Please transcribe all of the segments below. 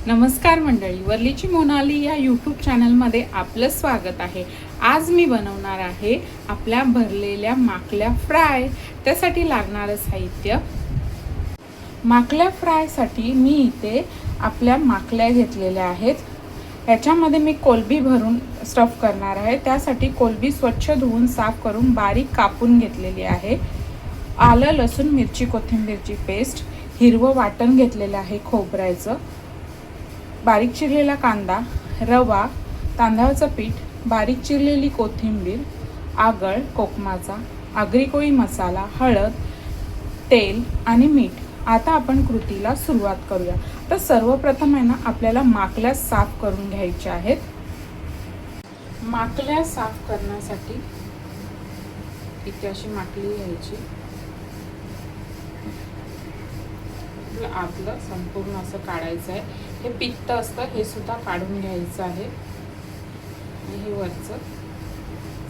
नमस्कार मंडळी, वर्लीची मोनाली या यूट्यूब चॅनलमध्ये आपलं स्वागत आहे। आज मी बनवणार आहे आपल्या भरलेल्या माकल्या फ्राय। त्यासाठी लागणारं साहित्य, माकल्या फ्रायसाठी मी इथे आपल्या माकल्या घेतलेल्या आहेत। याच्यामध्ये मी कोलंबी भरून स्टफ करणार आहे। त्यासाठी कोलंबी स्वच्छ धुवून साफ करून बारीक कापून घेतलेली आहे। आलं, लसूण, मिरची, कोथिंबीरची पेस्ट, हिरवं वाटण घेतलेलं आहे खोबऱ्याचं, बारीक चिरलेला कांदा, रवा, तांदळाचं पीठ, बारीक चिरलेली कोथिंबीर, आगळ, कोकमाचा, आगरी कोळी मसाला, हळद, तेल आणि मीठ। आता आपण कृतीला सुरुवात करूया। तर सर्वप्रथम आहे ना आपल्याला माकल्या साफ करून घ्यायच्या आहेत। माकल्या साफ करण्यासाठी इथे अशी माकली घ्यायची, आतलं संपूर्ण असं काढायचं आहे। हे पित्त असतं हे सुद्धा काढून घ्यायचं आहे आणि हे वरचं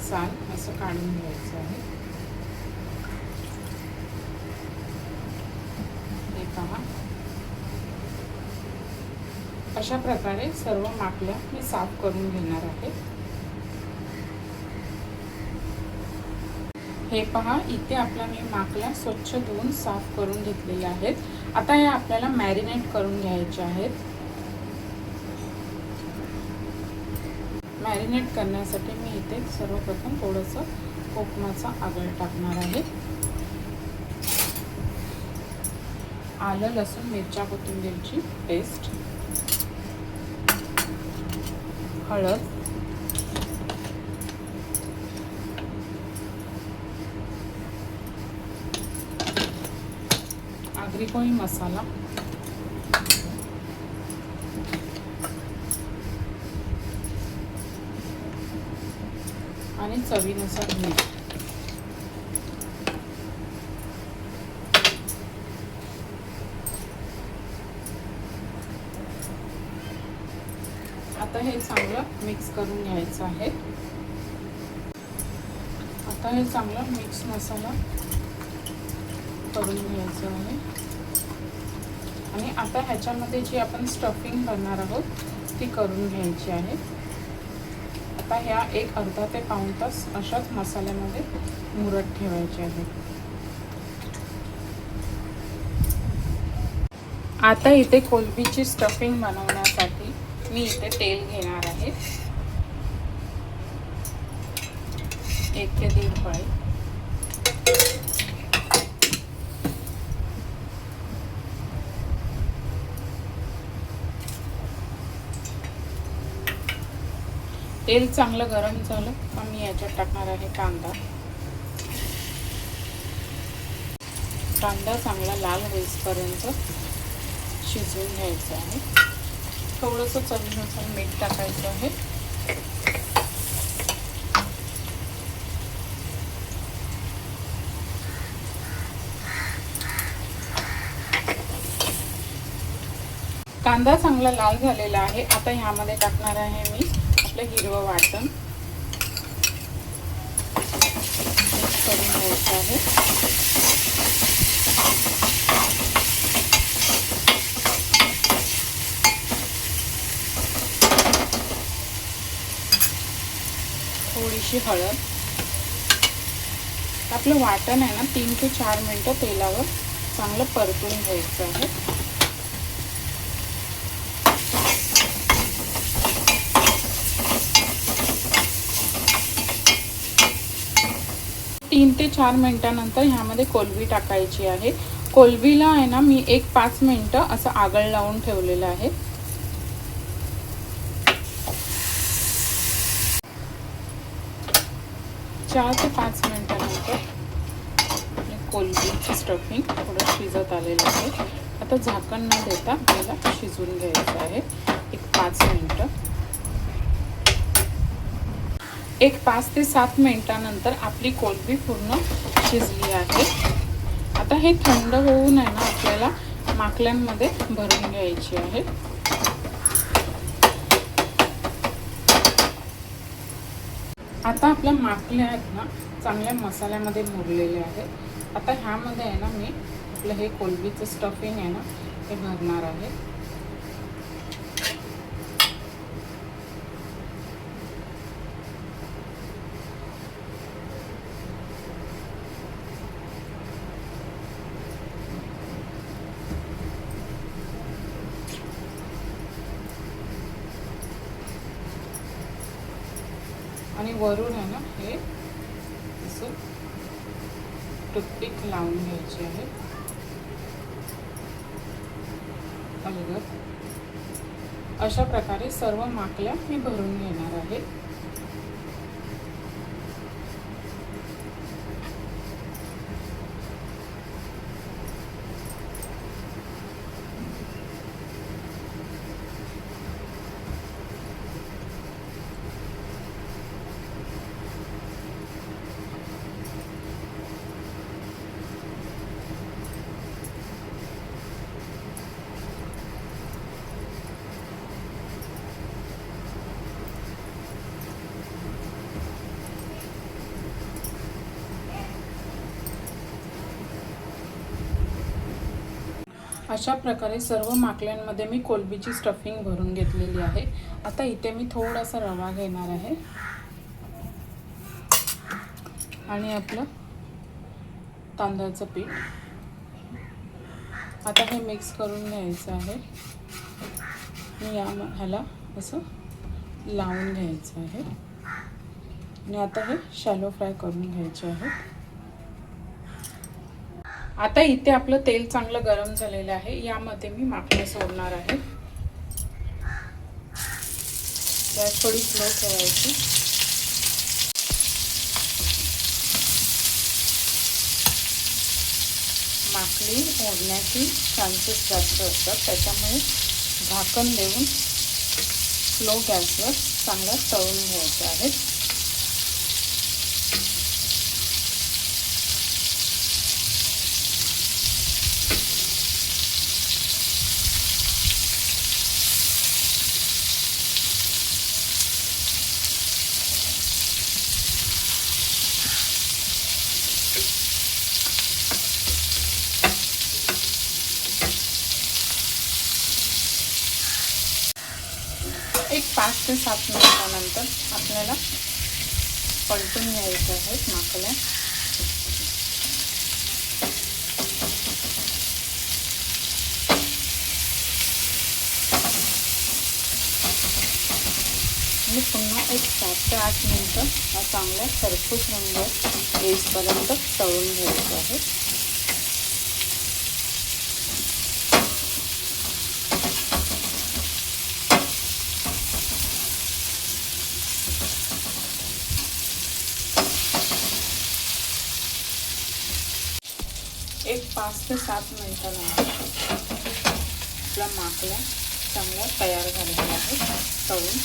साल असं काढून घ्यायचं आहे। हे पहा, अशा प्रकारे सर्व माकल्या मी साफ करून घेणार आहे। हे पहा, इथे आपल्या मी माकल्या स्वच्छ धुवून साफ करून घेतलेल्या आहेत। आता हे आपल्याला मॅरिनेट करून घ्यायचे आहेत। मॅरिनेट करण्यासाठी मी इथे सर्वप्रथम थोडंसं कोकमाचा आगळ टाकणार आहे। आलं, लसूण, मिरच्या, कोथिंबीरची पेस्ट, हळद, आगरी कोळी मसाला, आणि चवीनुसार मीठ। आता हे चांगलं मिक्स करून घ्यायचं आहे। आता हे चांगलं मिक्स मसाला करून घ्यायचं आहे आणि आता ह्याच्यामध्ये जी आपण स्टफिंग करणार आहोत ती करून घ्यायची आहे। आता ह्या एक अर्धा ते पाऊण तास अशाच मसाल्यामध्ये मुरत ठेवायचे आहे। आता इथे कोलंबीची स्टफिंग बनवण्यासाठी मी इथे तेल घेणार आहे, 1 ते 1.5 पळी। तेल चांगलं गरम झालं तर मी याच्यात टाकणार आहे कांदा। कांदा चांगला लाल होईपर्यंत शिजवून घ्यायचा आहे। थोडंसं चवीनुसार मीठ टाकायचं आहे। कांदा चांगला लाल झालेला आहे। आता ह्यामध्ये टाकणार आहे मी हिरवं वाटण, करून घ्यायचं आहे। थोडीशी हळद। आपलं वाटण आहे ना 3 ते 4 मिनिटं तेलावर चांगलं परतून घ्यायचं आहे। 3 ते 4 मिनिटांनंतर ह्यामध्ये कोलंबी टाकायची आहे। कोलंबीला आहे ना मी 5 मिनिटं असं आगळ लावून ठेवलेलं आहे। चार ते 5 मिनिटांनंतर कोलंबीचं स्टफिंग थोडं शिजत आलेलं आहे। आता झाकण न देता त्याला शिजवून घ्यायचं आहे 5 मिनिटं। 5 ते 7 मिनिटांनंतर आपली कोलंबी पूर्ण शिजली आहे। आता हे थंड होऊन आहे ना आपल्याला माकल्यांमध्ये भरून घ्यायची आहे। आता आपल्या माकल्या आहेत ना चांगल्या मसाल्यामध्ये मुरलेले आहेत। आता ह्यामध्ये आहे ना मी आपलं हे कोलंबीचं स्टफिंग आहे ना हे भरणार आहे। आणि वरून आहे ना हे असं टूथपिक लावून घ्यायची आहे अलगद. अशा प्रकारे सर्व माकल्या मी भरून घेणार आहे. अशा प्रकारे सर्व माकल्यांमध्ये मी कोलंबीची स्टफिंग भरून घेतलेली आहे. आता इथे मी थोडासा रवा घेणार आहे आणि आपलं तांदळाचं पीठ. आता हे मिक्स करून घ्यायचं आहे. मी ह्याला असं लावून घ्यायचं आहे आणि आता हे शॅलो फ्राय करून घ्यायचे आहे. आता इथे आपलं तेल चांगलं गरम झालेलं आहे. यामध्ये मी माकल्या सोडणार आहे. गॅस थोडी स्लो ठेवायची. माकली ओढण्याची चान्सेस जास्त असतात, त्याच्यामुळे झाकण देऊन स्लो गॅसवर चांगलं तळून घ्यायचे आहेत. एक 5 ते 7 मिनिटानंतर आपल्याला पलटून घ्यायचे आहेत माकल्या. आणि पुन्हा एक 7 ते 8 मिनिटं हा चांगला खरपूस रंग येईपर्यंत तळून घ्यायचं आहे. एक 5 ते 7 मिनिटानंतर आपला माकल्या चांगला तयार झालेला आहे तळून.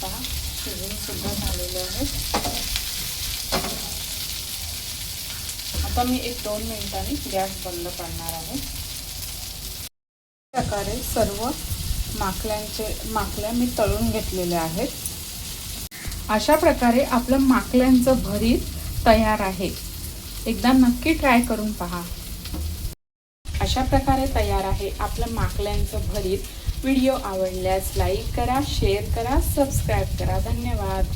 पहा शिजून सुद्धा झालेले आहेत. आता मी 1-2 मिनिटांनी गॅस बंद करणार आहे. प्रकारे सर्व माकल्या मी तळून घेतलेल्या आहेत. अशा प्रकारे आपलं माकल्यांचं भरीत तयार आहे. एकदा नक्की ट्राय करून पहा. अशा प्रकारे तयार आहे आपलं माकल्यांचं भरीत. व्हिडिओ आवडल्यास लाईक करा, शेअर करा, सबस्क्राईब करा. धन्यवाद.